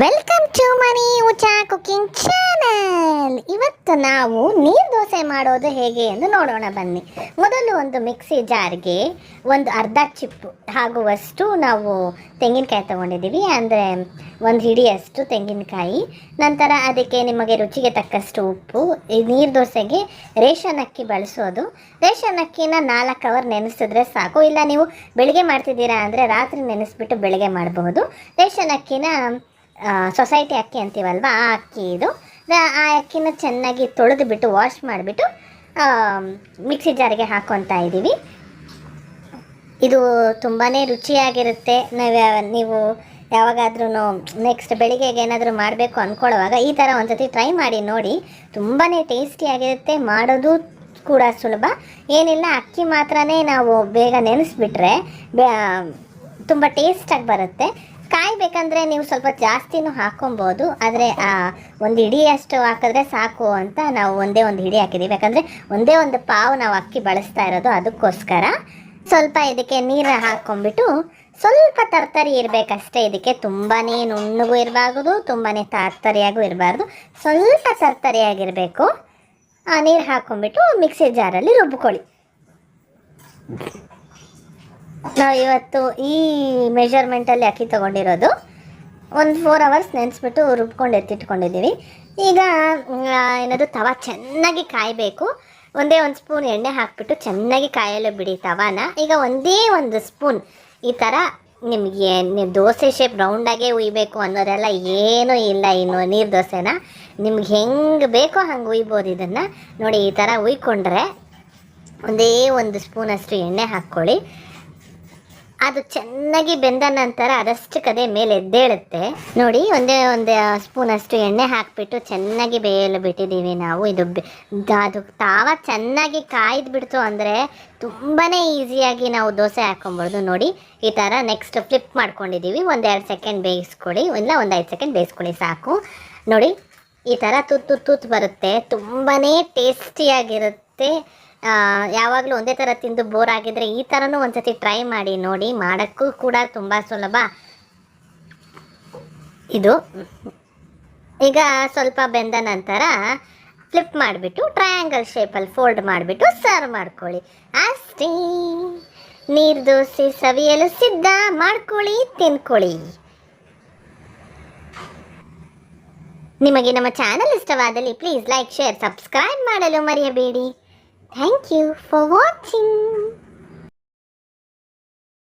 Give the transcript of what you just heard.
Welcome to ಮನಿ ಉಚಾ cooking channel. ಇವತ್ತು ನಾವು ನೀರು ದೋಸೆ ಮಾಡೋದು ಹೇಗೆ ಎಂದು ನೋಡೋಣ ಬನ್ನಿ. ಮೊದಲು ಒಂದು ಮಿಕ್ಸಿ ಜಾರ್ಗೆ ಒಂದು ಅರ್ಧ ಚಿಪ್ಪು ಆಗುವಷ್ಟು ನಾವು ತೆಂಗಿನಕಾಯಿ ತೊಗೊಂಡಿದ್ದೀವಿ, ಅಂದರೆ ಒಂದು ಹಿಡಿಯಷ್ಟು ತೆಂಗಿನಕಾಯಿ. ನಂತರ ಅದಕ್ಕೆ ನಿಮಗೆ ರುಚಿಗೆ ತಕ್ಕಷ್ಟು ಉಪ್ಪು. ಈ ನೀರು ದೋಸೆಗೆ ರೇಷನ್ ಅಕ್ಕಿ ಬಳಸೋದು. ರೇಷನ್ ಅಕ್ಕಿನ 4 ಅವರ್ ನೆನೆಸಿದ್ರೆ ಸಾಕು. ಇಲ್ಲ ನೀವು ಬೆಳಿಗ್ಗೆ ಮಾಡ್ತಿದ್ದೀರಾ ಅಂದರೆ ರಾತ್ರಿ ನೆನೆಸ್ಬಿಟ್ಟು ಬೆಳಿಗ್ಗೆ ಮಾಡಬಹುದು. ರೇಷನ್ ಅಕ್ಕಿನ ಸೊಸೈಟಿ ಅಕ್ಕಿ ಅಂತೀವಲ್ವ, ಆ ಅಕ್ಕಿ ಇದು. ಆ ಅಕ್ಕಿನ ಚೆನ್ನಾಗಿ ತೊಳೆದು ಬಿಟ್ಟು ವಾಶ್ ಮಾಡಿಬಿಟ್ಟು ಮಿಕ್ಸಿ ಜಾರಿಗೆ ಹಾಕ್ಕೊತಾ ಇದ್ದೀವಿ. ಇದು ತುಂಬಾ ರುಚಿಯಾಗಿರುತ್ತೆ. ನೀವು ಯಾವಾಗಾದ್ರೂ ನೆಕ್ಸ್ಟ್ ಬೆಳಿಗ್ಗೆಗೆ ಏನಾದರೂ ಮಾಡಬೇಕು ಅಂದ್ಕೊಳ್ಳುವಾಗ ಈ ಥರ ಒಂದು ಸತಿ ಟ್ರೈ ಮಾಡಿ ನೋಡಿ. ತುಂಬಾ ಟೇಸ್ಟಿಯಾಗಿರುತ್ತೆ, ಮಾಡೋದು ಕೂಡ ಸುಲಭ. ಏನಿಲ್ಲ, ಅಕ್ಕಿ ಮಾತ್ರನೇ ನಾವು ಬೇಗ ನೆನೆಸ್ಬಿಟ್ರೆ ತುಂಬ ಟೇಸ್ಟಾಗಿ ಬರುತ್ತೆ. ಕಾಯಬೇಕಂದ್ರೆ ನೀವು ಸ್ವಲ್ಪ ಜಾಸ್ತಿನೂ ಹಾಕೊಬೋದು, ಆದರೆ ಒಂದು ಹಿಡಿಯಷ್ಟು ಹಾಕಿದ್ರೆ ಸಾಕು ಅಂತ ನಾವು ಒಂದೇ ಒಂದು ಹಿಡಿ ಹಾಕಿದ್ದೀವಿ. ಯಾಕಂದರೆ ಒಂದೇ ಒಂದು ಪಾವು ನಾವು ಅಕ್ಕಿ ಬಳಸ್ತಾ ಇರೋದು, ಅದಕ್ಕೋಸ್ಕರ ಸ್ವಲ್ಪ ಇದಕ್ಕೆ ನೀರು ಹಾಕ್ಕೊಂಬಿಟ್ಟು ಸ್ವಲ್ಪ ತರ್ತರಿ ಇರಬೇಕಷ್ಟೇ. ಇದಕ್ಕೆ ತುಂಬಾ ನುಣ್ಣಗೂ ಇರಬಾರ್ದು, ತುಂಬಾ ತರ್ತರಿಯಾಗೂ ಇರಬಾರ್ದು, ಸ್ವಲ್ಪ ತರ್ತರಿಯಾಗಿರಬೇಕು. ನೀರು ಹಾಕ್ಕೊಂಬಿಟ್ಟು ಮಿಕ್ಸಿ ಜಾರಲ್ಲಿ ರುಬ್ಕೊಳ್ಳಿ. ನಾವು ಇವತ್ತು ಈ ಮೆಷರ್ಮೆಂಟಲ್ಲಿ ಅಕ್ಕಿ ತೊಗೊಂಡಿರೋದು. ಒಂದು 4 ಅವರ್ಸ್ ನೆನೆಸ್ಬಿಟ್ಟು ರುಬ್ಕೊಂಡು ಎತ್ತಿಟ್ಕೊಂಡಿದ್ದೀವಿ. ಈಗ ಏನದು ತವ ಚೆನ್ನಾಗಿ ಕಾಯಬೇಕು. ಒಂದೇ ಒಂದು ಸ್ಪೂನ್ ಎಣ್ಣೆ ಹಾಕಿಬಿಟ್ಟು ಚೆನ್ನಾಗಿ ಕಾಯಲು ಬಿಡಿ ತವಾನ. ಈಗ ಒಂದೇ ಒಂದು ಸ್ಪೂನ್ ಈ ಥರ ನಿಮಗೆ ನೀವು ದೋಸೆ ಶೇಪ್ ರೌಂಡಾಗೇ ಉಯ್ಬೇಕು ಅನ್ನೋದೆಲ್ಲ ಏನೂ ಇಲ್ಲ. ಇನ್ನು ನೀರು ದೋಸೆನ ನಿಮ್ಗೆ ಹೆಂಗೆ ಬೇಕೋ ಹಂಗೆ ಉಯ್ಬೋದು. ಇದನ್ನು ನೋಡಿ, ಈ ಥರ ಉಯ್ಕೊಂಡ್ರೆ ಒಂದೇ ಒಂದು ಸ್ಪೂನಷ್ಟು ಎಣ್ಣೆ ಹಾಕ್ಕೊಳ್ಳಿ. ಅದು ಚೆನ್ನಾಗಿ ಬೆಂದ ನಂತರ ಅದಷ್ಟಕ್ಕದೇ ಮೇಲೆ ಎದ್ದೇಳುತ್ತೆ ನೋಡಿ. ಒಂದೇ ಒಂದು ಸ್ಪೂನಷ್ಟು ಎಣ್ಣೆ ಹಾಕಿಬಿಟ್ಟು ಚೆನ್ನಾಗಿ ಬೇಯಲು ಬಿಟ್ಟಿದ್ದೀವಿ ನಾವು. ಅದು ತಾವ ಚೆನ್ನಾಗಿ ಕಾಯ್ದು ಬಿಡ್ತು ಅಂದರೆ ತುಂಬಾ ಈಸಿಯಾಗಿ ನಾವು ದೋಸೆ ಹಾಕ್ಕೊಬೋದು. ನೋಡಿ, ಈ ಥರ ನೆಕ್ಸ್ಟ್ ಫ್ಲಿಪ್ ಮಾಡ್ಕೊಂಡಿದ್ದೀವಿ. 1-2 ಸೆಕೆಂಡ್ ಬೇಯಿಸ್ಕೊಳ್ಳಿ, ಇಲ್ಲ 1-5 ಸೆಕೆಂಡ್ ಬೇಯಿಸ್ಕೊಳ್ಳಿ ಸಾಕು. ನೋಡಿ, ಈ ಥರ ತುತ್ತು ಬರುತ್ತೆ. ತುಂಬಾ ಟೇಸ್ಟಿಯಾಗಿರುತ್ತೆ. ಯಾವಾಗಲೂ ಒಂದೇ ಥರ ತಿಂದು ಬೋರ್ ಆಗಿದ್ರೆ ಈ ಥರನೂ ಒಂದ್ಸತಿ ಟ್ರೈ ಮಾಡಿ ನೋಡಿ. ಮಾಡೋಕ್ಕೂ ಕೂಡ ತುಂಬ ಸುಲಭ ಇದು. ಈಗ ಸ್ವಲ್ಪ ಬೆಂದ ನಂತರ ಫ್ಲಿಪ್ ಮಾಡಿಬಿಟ್ಟು ಟ್ರಯಾಂಗಲ್ ಶೇಪಲ್ಲಿ ಫೋಲ್ಡ್ ಮಾಡಿಬಿಟ್ಟು ಸರ್ವ್ ಮಾಡ್ಕೊಳ್ಳಿ. ಅಷ್ಟೇ, ನೀರು ದೋಸೆ ಸವಿಯಲು ಸಿದ್ಧ. ಮಾಡ್ಕೊಳ್ಳಿ, ತಿನ್ಕೊಳ್ಳಿ. ನಿಮಗೆ ನಮ್ಮ ಚಾನಲ್ ಇಷ್ಟವಾದಲ್ಲಿ ಪ್ಲೀಸ್ ಲೈಕ್, ಶೇರ್, ಸಬ್ಸ್ಕ್ರೈಬ್ ಮಾಡಲು ಮರೆಯಬೇಡಿ. Thank you for watching.